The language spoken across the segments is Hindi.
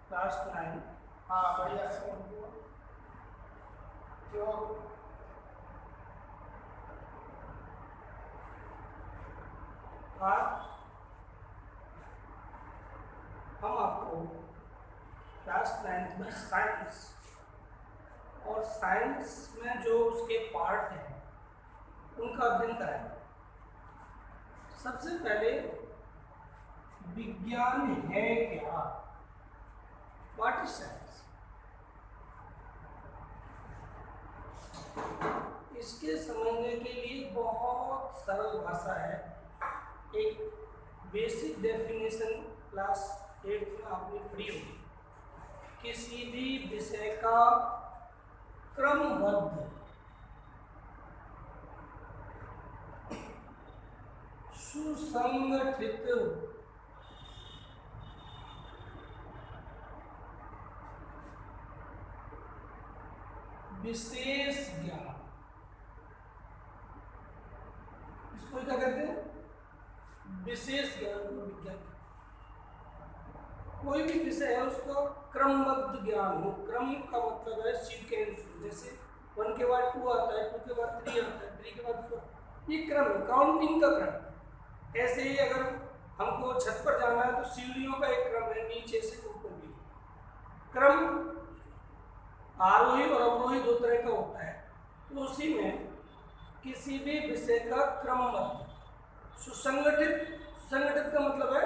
क्लास 9। हाँ बढ़िया जो आज हम आपको क्लास 9 में साइंस और साइंस में जो उसके पार्ट हैं उनका अध्ययन कराएंगे। सबसे पहले विज्ञान है क्या, व्हाट इज साइंस। इसके समझने के लिए बहुत सरल भाषा है। एक बेसिक डेफिनेशन क्लास 8 में आपने पढ़ी होगी। किसी भी विषय का क्रमबद्ध सुसंगठित विशेष ज्ञान, इसको क्या कहते हैं? विशेष ज्ञान को विज्ञान। कोई भी विषय है उसका क्रमबद्ध ज्ञान हो। क्रम का मतलब है सीक्वेंस। जैसे 1 के बाद 2 आता है, 2 के बाद 3 आता है, 3 के बाद 4। ये क्रम है, काउंटिंग का क्रम। ऐसे ही अगर हमको छत पर जाना है तो सीढ़ियों का एक क्रम है, नीचे से ऊपर भी। क्रम आरोही और अवरोही दो तरह का होता है। तो उसी में किसी भी विषय का क्रमबद्ध सुसंगठित, संगठित का मतलब है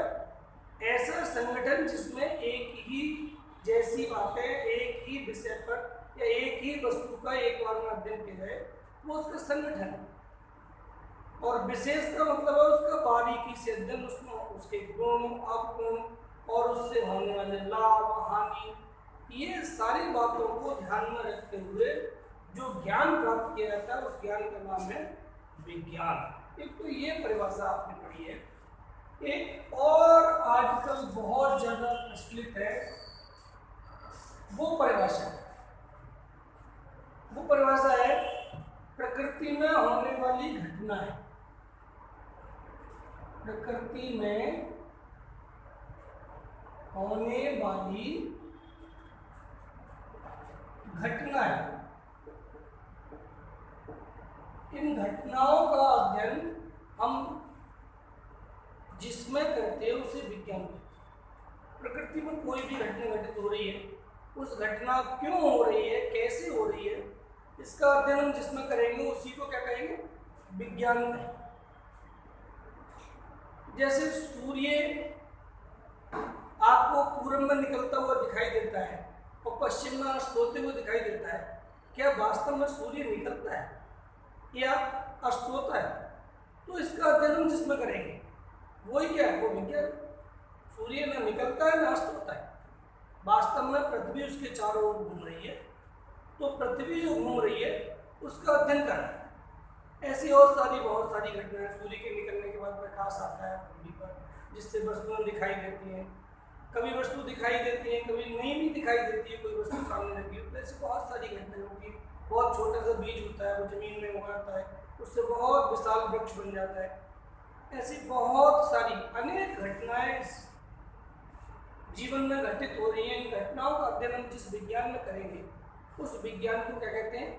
ऐसा संगठन जिसमें एक ही जैसी बातें एक ही विषय पर या एक ही वस्तु का एक बार में अध्ययन किया जाए, वो उसका संगठन है। और विशेष का मतलब है उसका बारीकी से अध्ययन, उसमें उसके गुण अवगुण और उससे होने वाले लाभ हानि, ये सारी बातों को ध्यान में रखते हुए जो ज्ञान प्राप्त किया जाता है उस ज्ञान का नाम है विज्ञान। एक तो ये परिभाषा आपने पढ़ी है। एक और आजकल बहुत ज्यादा प्रचलित है वो परिभाषा है प्रकृति में होने वाली घटनाएं। प्रकृति में होने वाली घटनाएं, इन घटनाओं का अध्ययन हम जिसमें करते हैं उसे विज्ञान कहते हैं। प्रकृति में कोई भी घटना घटित हो रही है, उस घटना क्यों हो रही है, कैसे हो रही है, इसका अध्ययन हम जिसमें करेंगे उसी को क्या कहेंगे? विज्ञान कहेंगे। जैसे सूर्य आपको पूर्व में निकलता हुआ दिखाई देता है और पश्चिम में अस्त होते हुए दिखाई देता है, क्या वास्तव में सूर्य निकलता है या अस्त होता है? तो इसका अध्ययन हम जिसमें करेंगे वही क्या है? वो विज्ञान। सूर्य न निकलता है न अस्त होता है, वास्तव में पृथ्वी उसके चारों ओर घूम रही है। तो पृथ्वी जो घूम रही है उसका अध्ययन करना है। ऐसी और बहुत सारी घटनाएं। सूर्य के निकलने के बाद प्रकाश आता है पृथ्वी पर, जिससे वस्तुएं दिखाई देती हैं। कभी वस्तु दिखाई देती है, कभी नहीं भी दिखाई देती है, कोई वस्तु सामने रखी हो। ऐसी बहुत सारी घटनाएं होती। बहुत छोटा सा बीज होता है, वो जमीन में उगाता है, उससे बहुत विशाल वृक्ष बन जाता है। ऐसी बहुत सारी अनेक घटनाएं जीवन में घटित हो रही हैं। इन घटनाओं का अध्ययन हम जिस विज्ञान में करेंगे उस विज्ञान को क्या कहते हैं?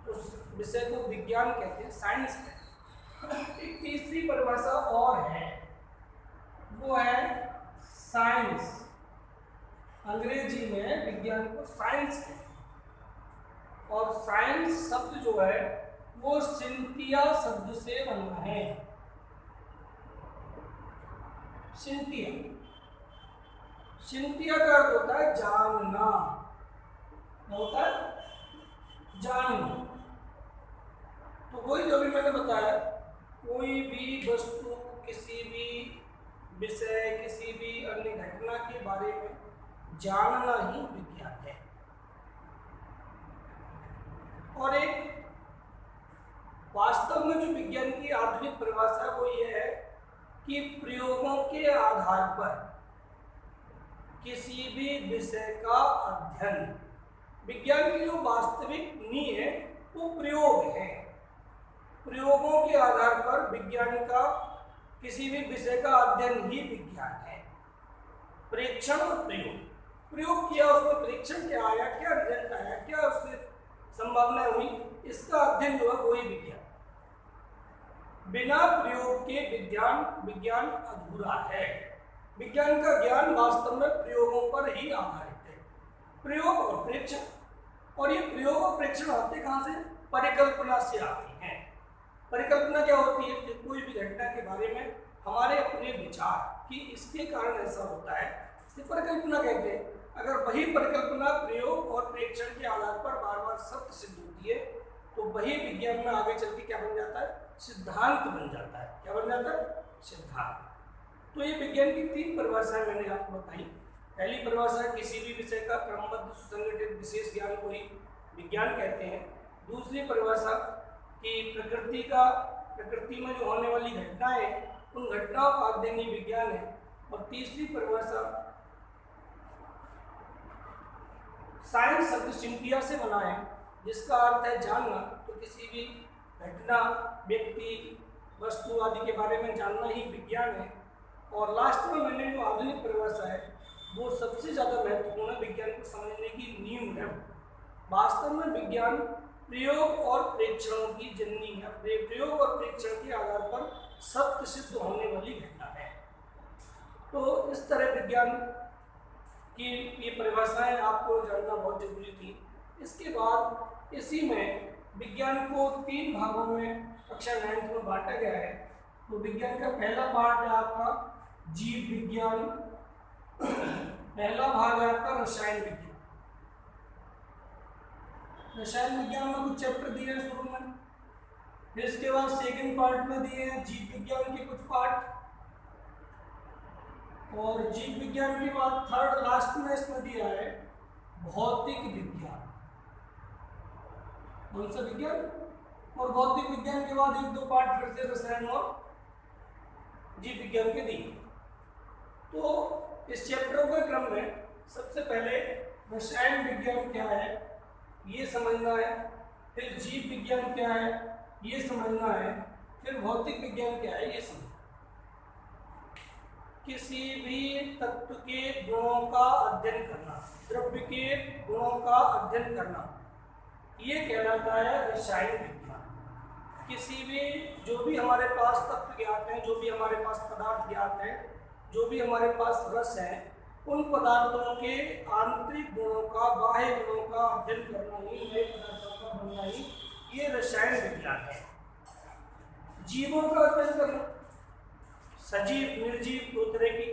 उस विषय को विज्ञान कहते हैं, साइंस कहते हैं। एक तीसरी परिभाषा और है, वो है साइंस। अंग्रेजी में विज्ञान को साइंस कहते हैं। और साइंस शब्द जो है वो सिंथिया शब्द से बना है। सिंथिया का अर्थ होता है जानना। होता है जानना। तो वही जो भी मैंने बताया, कोई भी वस्तु, किसी भी विषय, किसी भी अन्य घटना के बारे में जानना ही विज्ञान है। और एक वास्तव में जो विज्ञान की आधुनिक परिभाषा है वो ये है कि प्रयोगों के आधार पर किसी भी विषय का अध्ययन। विज्ञान की जो वास्तविक नींव है वो प्रयोग है। प्रयोगों के आधार पर विज्ञान का किसी भी विषय का अध्ययन ही विज्ञान है। परीक्षण और प्रयोग, प्रयोग किया, उसमें परीक्षण क्या आया, क्या रिजल्ट आया, क्या उससे संभावना हुई, इसका अध्ययन हुआ वही विज्ञान। बिना प्रयोग के विज्ञान अधूरा है। विज्ञान का ज्ञान वास्तव में प्रयोगों पर ही आधारित है, प्रयोग और परीक्षण। और ये प्रयोग और परीक्षण आते कहाँ से? परिकल्पना से आते हैं। परिकल्पना क्या होती है? कि कोई भी घटना के बारे में हमारे अपने विचार कि इसके कारण ऐसा होता है, इसे परिकल्पना कहते हैं। अगर वही परिकल्पना प्रयोग और परीक्षण के आधार पर बार बार सत्य सिद्ध होती है तो वही विज्ञान में आगे चल के क्या बन जाता है? सिद्धांत बन जाता है। क्या बन जाता है? सिद्धांत। तो ये विज्ञान की 3 परिभाषाएं मैंने आपको बताई। पहली परिभाषा, किसी भी विषय का क्रमबद्ध सुसंगठित विशेष ज्ञान को ही विज्ञान कहते हैं। दूसरी परिभाषा कि प्रकृति में जो होने वाली घटनाएं, उन घटनाओं का अध्ययन ही विज्ञान है। और तीसरी परिभाषा साइंस शब्द सिंटिया से बना है, जिसका अर्थ है जानना। तो किसी भी घटना, व्यक्ति, वस्तु आदि के बारे में जानना ही विज्ञान है। और लास्ट में मैंने जो आधुनिक परिभाषा है वो सबसे ज़्यादा महत्वपूर्ण है, विज्ञान को समझने की नींव है। वास्तव में विज्ञान प्रयोग और परीक्षणों की जननी है। प्रयोग और परीक्षण के आधार पर सत्य सिद्ध होने वाली घटना है। तो इस तरह विज्ञान की ये परिभाषाएं आपको जानना बहुत जरूरी थी। इसके बाद इसी में विज्ञान को 3 भागों में कक्षा 9th में बांटा गया है। तो विज्ञान का पहला पार्ट है आपका जीव विज्ञान, पहला भाग है आपका रसायन विज्ञान। रसायन विज्ञान में कुछ चैप्टर दिए हैं शुरू में, फिर इसके बाद सेकंड पार्ट में दिए हैं जीव विज्ञान के कुछ पार्ट, और जीव विज्ञान के बाद थर्ड लास्ट में इसमें दिया है भौतिक विज्ञान। कौन सा विज्ञान? और भौतिक विज्ञान के बाद 1-2 पार्ट फिर से रसायन और जीव विज्ञान के दिए। तो इस चैप्टरों के क्रम में सबसे पहले रसायन विज्ञान क्या है ये समझना है, फिर जीव विज्ञान क्या है ये समझना है, फिर भौतिक विज्ञान क्या है ये समझना। किसी भी तत्व के गुणों का अध्ययन करना, द्रव्य के गुणों का अध्ययन करना, ये कहलाता है रसायन विज्ञान। किसी भी जो भी हमारे पास तत्व ज्ञात हैं, जो भी हमारे पास पदार्थ ज्ञात हैं, जो भी हमारे पास रस है, उन पदार्थों के आंतरिक गुणों का, बाह्य गुणों का अध्ययन करना ही, नए पदार्थों का बनना ही ये रसायन विज्ञान है। जीवों का अध्ययन करना, सजीव निर्जीव 2 तरह की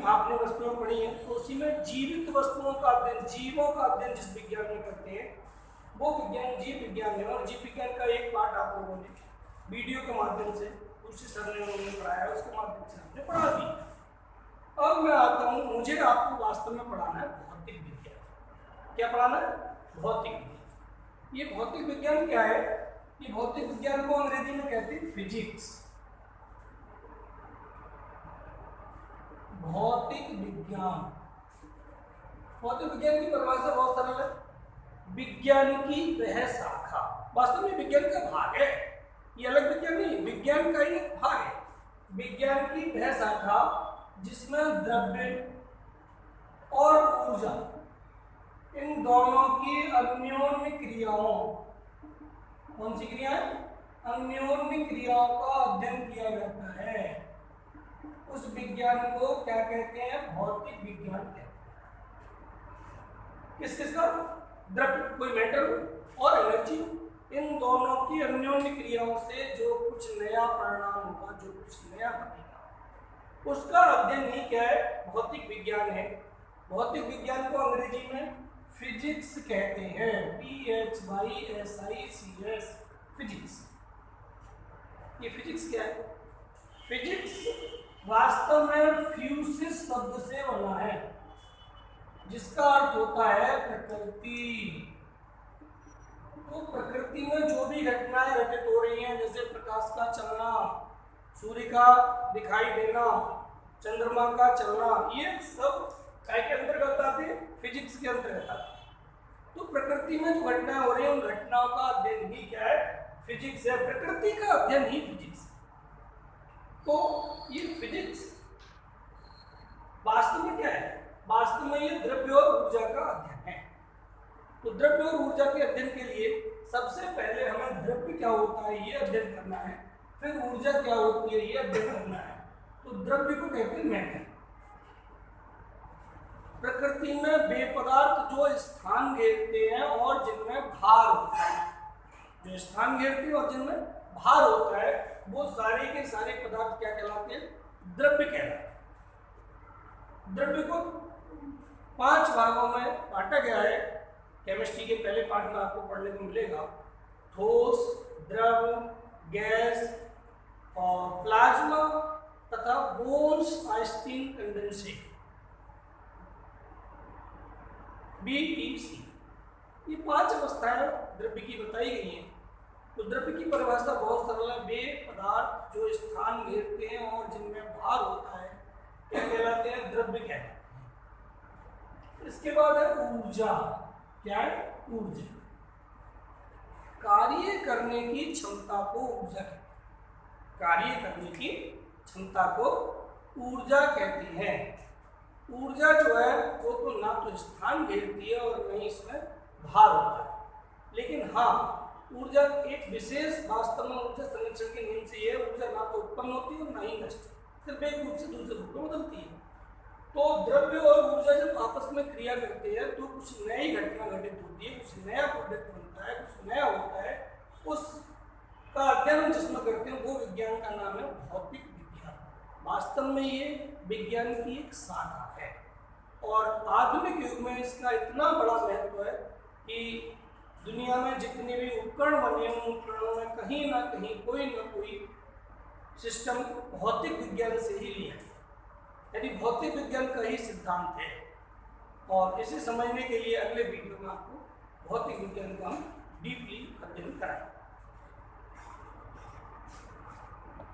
आपने वस्तुएं पढ़ी हैं, तो उसी में जीवित वस्तुओं का अध्ययन, जीवों का अध्ययन जिस विज्ञान में करते हैं वो विज्ञान जीव विज्ञान है। और जीव विज्ञान का एक पार्ट आप लोगों ने वीडियो के माध्यम से दूसरी सर ने उन्होंने पढ़ाया, उसके माध्यम से हमने पढ़ा भी। अब मैं आता हूँ, मुझे आपको वास्तव में पढ़ाना है भौतिक विज्ञान। क्या पढ़ाना है? भौतिक विज्ञान। ये भौतिक विज्ञान क्या है? ये भौतिक विज्ञान को अंग्रेजी में कहते हैं फिजिक्स। भौतिक विज्ञान, भौतिक विज्ञान की परिभाषा बहुत सरल है, विज्ञान की वह शाखा। वास्तव में विज्ञान का भाग है, ये अलग विज्ञान नहीं, विज्ञान का ही एक भाग है। विज्ञान की वह शाखा जिसमें द्रव्य और ऊर्जा, इन दोनों की अन्योन्य क्रियाओं, कौन सी क्रियाएं? अन्योन्य क्रियाओं का अध्ययन किया जाता है, उस विज्ञान को क्या कहते हैं? भौतिक विज्ञान कहते हैं। किस किस का? द्रव्य, कोई मैटर और एनर्जी, इन दोनों की अन्योन्य क्रियाओं से जो कुछ नया परिणाम होगा, जो कुछ नया बनेगा, उसका अध्ययन ही क्या है? भौतिक विज्ञान है। भौतिक विज्ञान को अंग्रेजी में फिजिक्स कहते हैं, PHYSICS, फिजिक्स। ये फिजिक्स क्या है? फिजिक्स वास्तव में फ्यूसिस शब्द से बना है, जिसका अर्थ होता है प्रकृति। तो प्रकृति में जो भी घटनाएं घटित हो रही हैं, जैसे प्रकाश का चलना, सूर्य का दिखाई देना, चंद्रमा का चलना, ये सब काय के अंतर्गत आते हैं? फिजिक्स के अंतर्गत आते हैं। तो प्रकृति में जो घटनाएं हो रही हैं, उन घटनाओं का अध्ययन ही क्या है? फिजिक्स है। प्रकृति का अध्ययन ही फिजिक्स है। तो ये फिजिक्स वास्तव में क्या है? वास्तव में ये द्रव्य और ऊर्जा का अध्ययन है। तो द्रव्य और ऊर्जा के अध्ययन के लिए सबसे पहले हमें द्रव्य क्या होता है ये अध्ययन करना है, फिर ऊर्जा क्या होती है ये अध्ययन करना है। तो द्रव्य को कहते हैं मैटर। प्रकृति में वे पदार्थ जो स्थान घेरते हैं और जिनमें भार होता है, जो स्थान घेरते हैं और जिनमें भार होता है, वो सारे के सारे पदार्थ क्या कहलाते हैं? द्रव्य कहलाते हैं। द्रव्य को 5 भागों में बांटा गया है। केमिस्ट्री के पहले पार्ट में आपको पढ़ने को मिलेगा। ठोस, द्रव, गैस और प्लाज्मा तथा बोर्नस्टाइन कंडेंसेट, BEC। ये 5 अवस्थाएं द्रव्य की बताई गई हैं। तो द्रव्य की परिभाषा बहुत सरल है। वे पदार्थ जो स्थान घेरते हैं और जिनमें भार होता है क्या कहलाते हैं? द्रव्य कहलाते हैं। इसके बाद है ऊर्जा। क्या है? ऊर्जा। कार्य करने की क्षमता को ऊर्जा कहते हैं। कार्य करने की क्षमता को ऊर्जा कहते हैं। ऊर्जा जो है वो तो ना तो स्थान घेरती है और न ही इसमें भार होता है, लेकिन हाँ, ऊर्जा एक विशेष वास्तव में ऊर्जा संरक्षण के नियम से यह ऊर्जा ना तो उत्पन्न होती है और ना ही नष्ट, सिर्फ एक रूप से दूसरे रूप में बदलती है। तो द्रव्य और ऊर्जा जब आपस में क्रिया करते हैं तो कुछ नई घटना घटित होती है, कुछ नया प्रोडक्ट बनता है, कुछ नया होता है। उसका अध्ययन हम जिसमें करते हैं वो विज्ञान का नाम है भौतिक विज्ञान। वास्तव में ये विज्ञान की एक शाखा है और आधुनिक युग में इसका इतना बड़ा महत्व है कि दुनिया में जितने भी उपकरण बने हैं उन उपकरणों में कहीं ना कहीं कोई ना कोई सिस्टम भौतिक विज्ञान से ही लिया है, यानी भौतिक विज्ञान का ही सिद्धांत है। और इसे समझने के लिए अगले वीडियो में आपको भौतिक विज्ञान का हम डीपली अध्ययन कराएंगे।